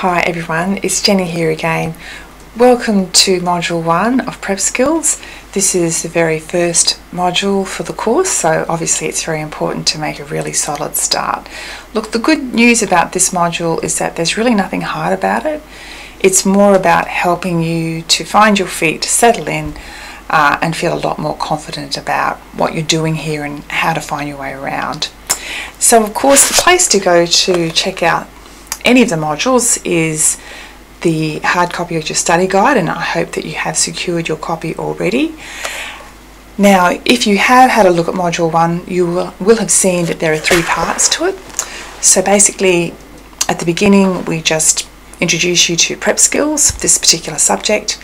Hi everyone, it's Jenny here again. Welcome to Module 1 of Prep Skills. This is the very first module for the course, so obviously it's very important to make a really solid start. Look, the good news about this module is that there's really nothing hard about it. It's more about helping you to find your feet, settle in, and feel a lot more confident about what you're doing here and how to find your way around. So of course the place to go to check out any of the modules is the hard copy of your study guide, and I hope that you have secured your copy already. Now, if you have had a look at Module 1, you will have seen that there are 3 parts to it. So basically, at the beginning, we just introduce you to prep skills, this particular subject.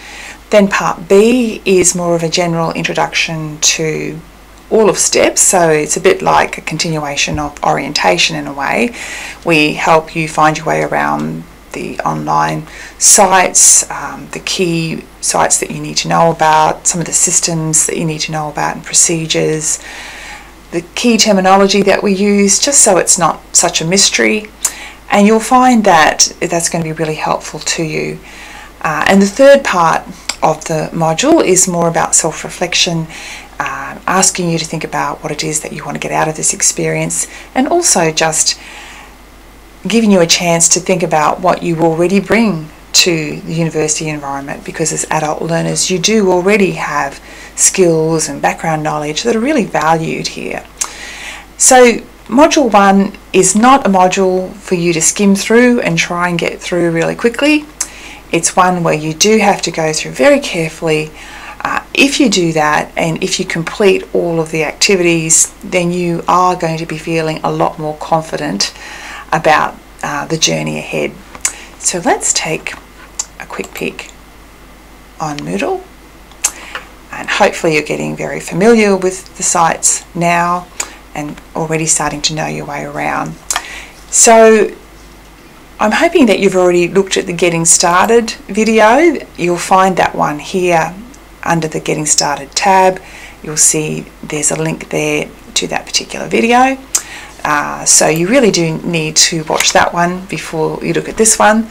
Then Part B is more of a general introduction to all of STEPS, so it's a bit like a continuation of orientation in a way. We help you find your way around the online sites, the key sites that you need to know about, some of the systems that you need to know about and procedures, the key terminology that we use, just so it's not such a mystery. And you'll find that that's going to be really helpful to you. And the third part of the module is more about self-reflection, asking you to think about what it is that you want to get out of this experience, and also just giving you a chance to think about what you already bring to the university environment, because as adult learners you do already have skills and background knowledge that are really valued here. So Module 1 is not a module for you to skim through and try and get through really quickly. It's one where you do have to go through very carefully. If you do that, and if you complete all of the activities, then you are going to be feeling a lot more confident about the journey ahead. So let's take a quick peek on Moodle, and hopefully you're getting very familiar with the sites now and already starting to know your way around. So I'm hoping that you've already looked at the Getting Started video. You'll find that one here under the Getting Started tab. You'll see there's a link there to that particular video. So you really do need to watch that one before you look at this one.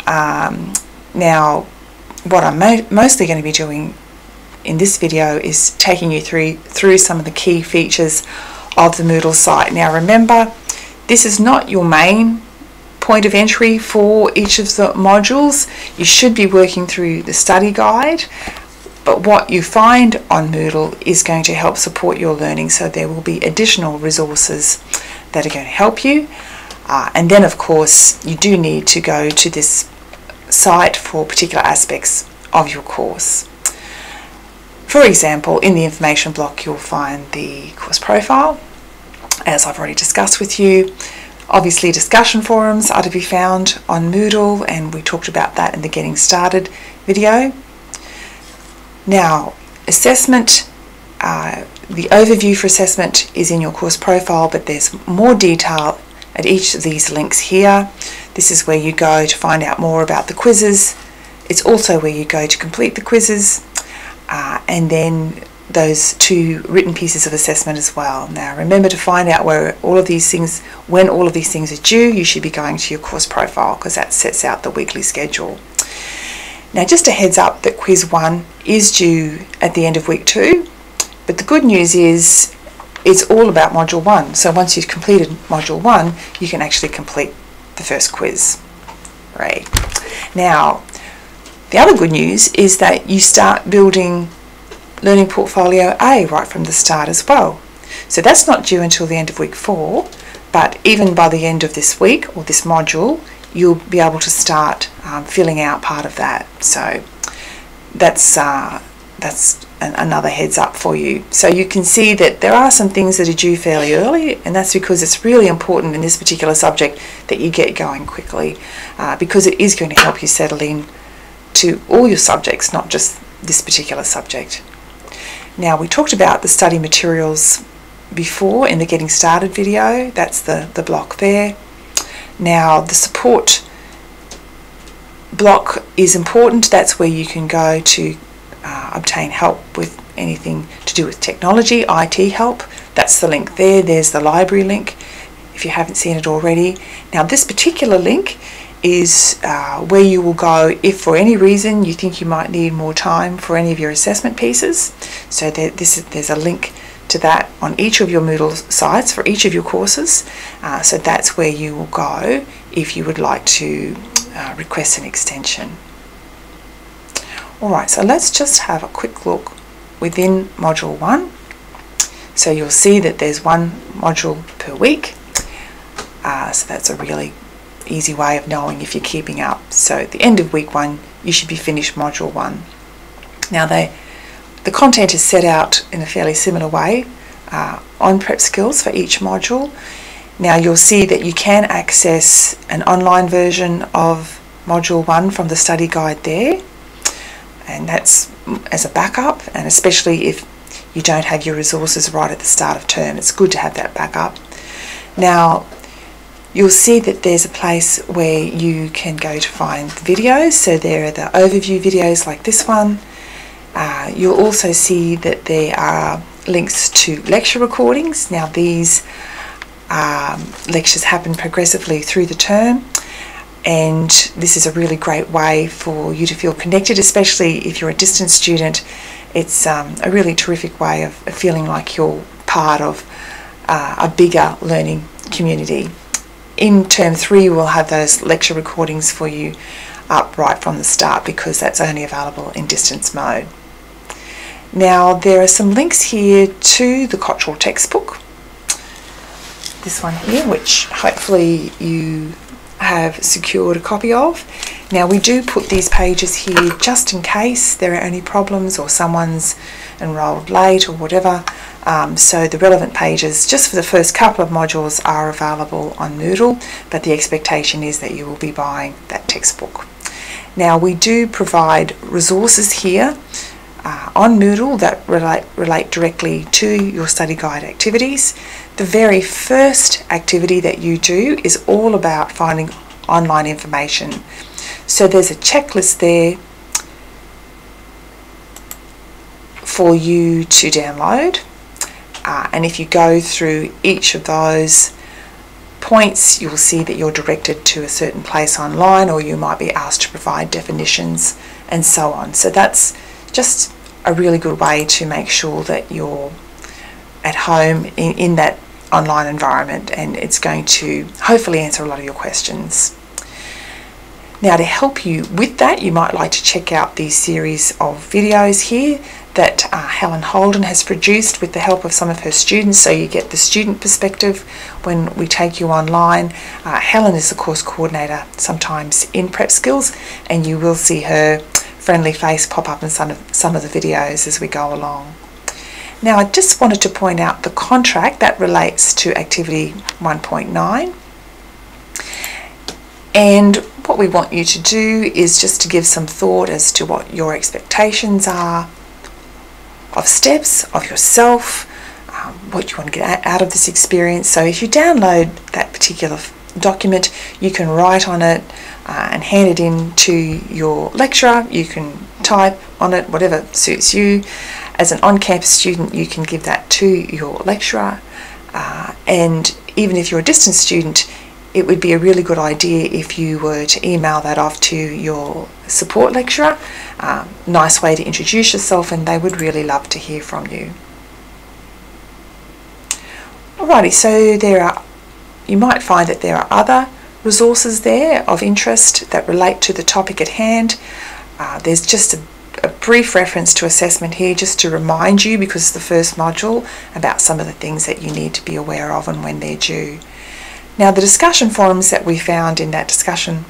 Now, what I'm mostly going to be doing in this video is taking you through some of the key features of the Moodle site. Now remember, this is not your main point of entry for each of the modules. You should be working through the study guide, but what you find on Moodle is going to help support your learning, so there will be additional resources that are going to help you. And then of course you do need to go to this site for particular aspects of your course. For example, in the information block you'll find the course profile, as I've already discussed with you. Obviously discussion forums are to be found on Moodle, and we talked about that in the Getting Started video. Now, assessment, the overview for assessment is in your course profile, but there's more detail at each of these links here. This is where you go to find out more about the quizzes. It's also where you go to complete the quizzes, and then those 2 written pieces of assessment as well. Now remember, to find out when all of these things are due, you should be going to your course profile, because that sets out the weekly schedule. Now just a heads up that quiz 1 is due at the end of week 2, but the good news is it's all about module 1. So once you've completed module 1, you can actually complete the first quiz. Right. Now the other good news is that you start building Learning Portfolio A right from the start as well. So that's not due until the end of week 4, but even by the end of this week or this module, you'll be able to start filling out part of that. So that's another heads up for you. So you can see that there are some things that are due fairly early, and that's because it's really important in this particular subject that you get going quickly, because it is going to help you settle in to all your subjects, not just this particular subject. Now, we talked about the study materials before in the Getting Started video. That's the block there. Now, the support block is important. That's where you can go to obtain help with anything to do with technology, IT help. That's the link there. There's the library link if you haven't seen it already. Now, this particular link is where you will go if for any reason you think you might need more time for any of your assessment pieces. So there's a link to that on each of your Moodle sites for each of your courses. So that's where you will go if you would like to request an extension. Alright, so let's just have a quick look within Module 1. So you'll see that there's one module per week. So that's a really easy way of knowing if you're keeping up. So at the end of week 1, you should be finished Module 1. Now the content is set out in a fairly similar way on Prep Skills for each module. Now you'll see that you can access an online version of Module 1 from the study guide there. And that's as a backup, and especially if you don't have your resources right at the start of term, it's good to have that backup. Now you'll see that there's a place where you can go to find the videos. So there are the overview videos like this one. You'll also see that there are links to lecture recordings. Now these lectures happen progressively through the term, and this is a really great way for you to feel connected, especially if you're a distance student. It's a really terrific way of feeling like you're part of a bigger learning community. In term 3 we'll have those lecture recordings for you up right from the start, because that's only available in distance mode. Now there are some links here to the Cottrell textbook, this one here, which hopefully you have secured a copy of. Now we do put these pages here just in case there are any problems or someone's enrolled late or whatever. So the relevant pages just for the first couple of modules are available on Moodle, but the expectation is that you will be buying that textbook. Now we do provide resources here on Moodle that relate directly to your study guide activities. The very first activity that you do is all about finding online information. So there's a checklist there for you to download, and if you go through each of those points, you'll see that you're directed to a certain place online, or you might be asked to provide definitions and so on. So that's just a really good way to make sure that you're at home in that online environment, and it's going to hopefully answer a lot of your questions. Now to help you with that, you might like to check out these series of videos here that Helen Holden has produced with the help of some of her students, so you get the student perspective when we take you online. Helen is the course coordinator sometimes in Prep Skills, and you will see her friendly face pop up in some of the videos as we go along. Now I just wanted to point out the contract that relates to activity 1.9, and what we want you to do is just to give some thought as to what your expectations are of steps, of yourself, what you want to get out of this experience. So if you download that particular document, you can write on it and hand it in to your lecturer. You can type on it, whatever suits you. As an on-campus student, you can give that to your lecturer, and even if you're a distance student, it would be a really good idea if you were to email that off to your support lecturer. Nice way to introduce yourself, and they would really love to hear from you. Alrighty, so you might find that there are other resources there of interest that relate to the topic at hand. There's just a brief reference to assessment here just to remind you, because it's the first module, about some of the things that you need to be aware of and when they're due. Now the discussion forums that we found in that discussion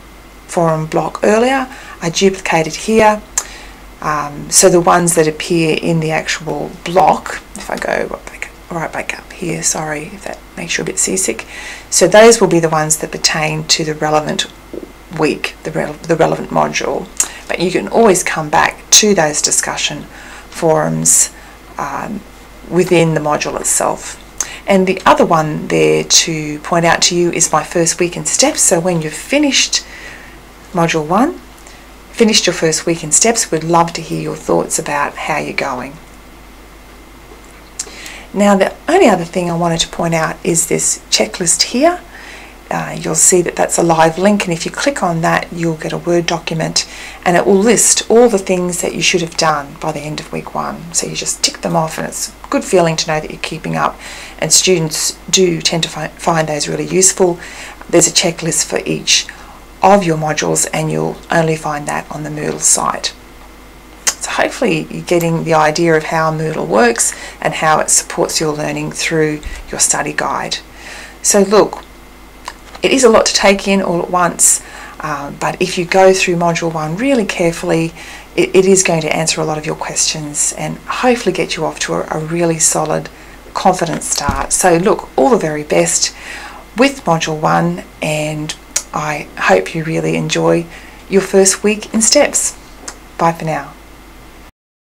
forum block earlier are duplicated here. So the ones that appear in the actual block, if I go right back up here, sorry if that makes you a bit seasick. So those will be the ones that pertain to the relevant week, the relevant module. But you can always come back to those discussion forums within the module itself. And the other one there to point out to you is my first week in steps. So when you've finished module 1, finished your first week in steps, we'd love to hear your thoughts about how you're going. Now the only other thing I wanted to point out is this checklist here. you'll see that that's a live link, and if you click on that you'll get a Word document and it will list all the things that you should have done by the end of week 1. So you just tick them off, and it's a good feeling to know that you're keeping up, and students do tend to find those really useful. There's a checklist for each of your modules, and you'll only find that on the Moodle site. So hopefully you're getting the idea of how Moodle works and how it supports your learning through your study guide. So look, it is a lot to take in all at once, but if you go through Module 1 really carefully, it is going to answer a lot of your questions and hopefully get you off to a really solid, confident start. So look, all the very best with Module 1, and I hope you really enjoy your first week in STEPS. Bye for now.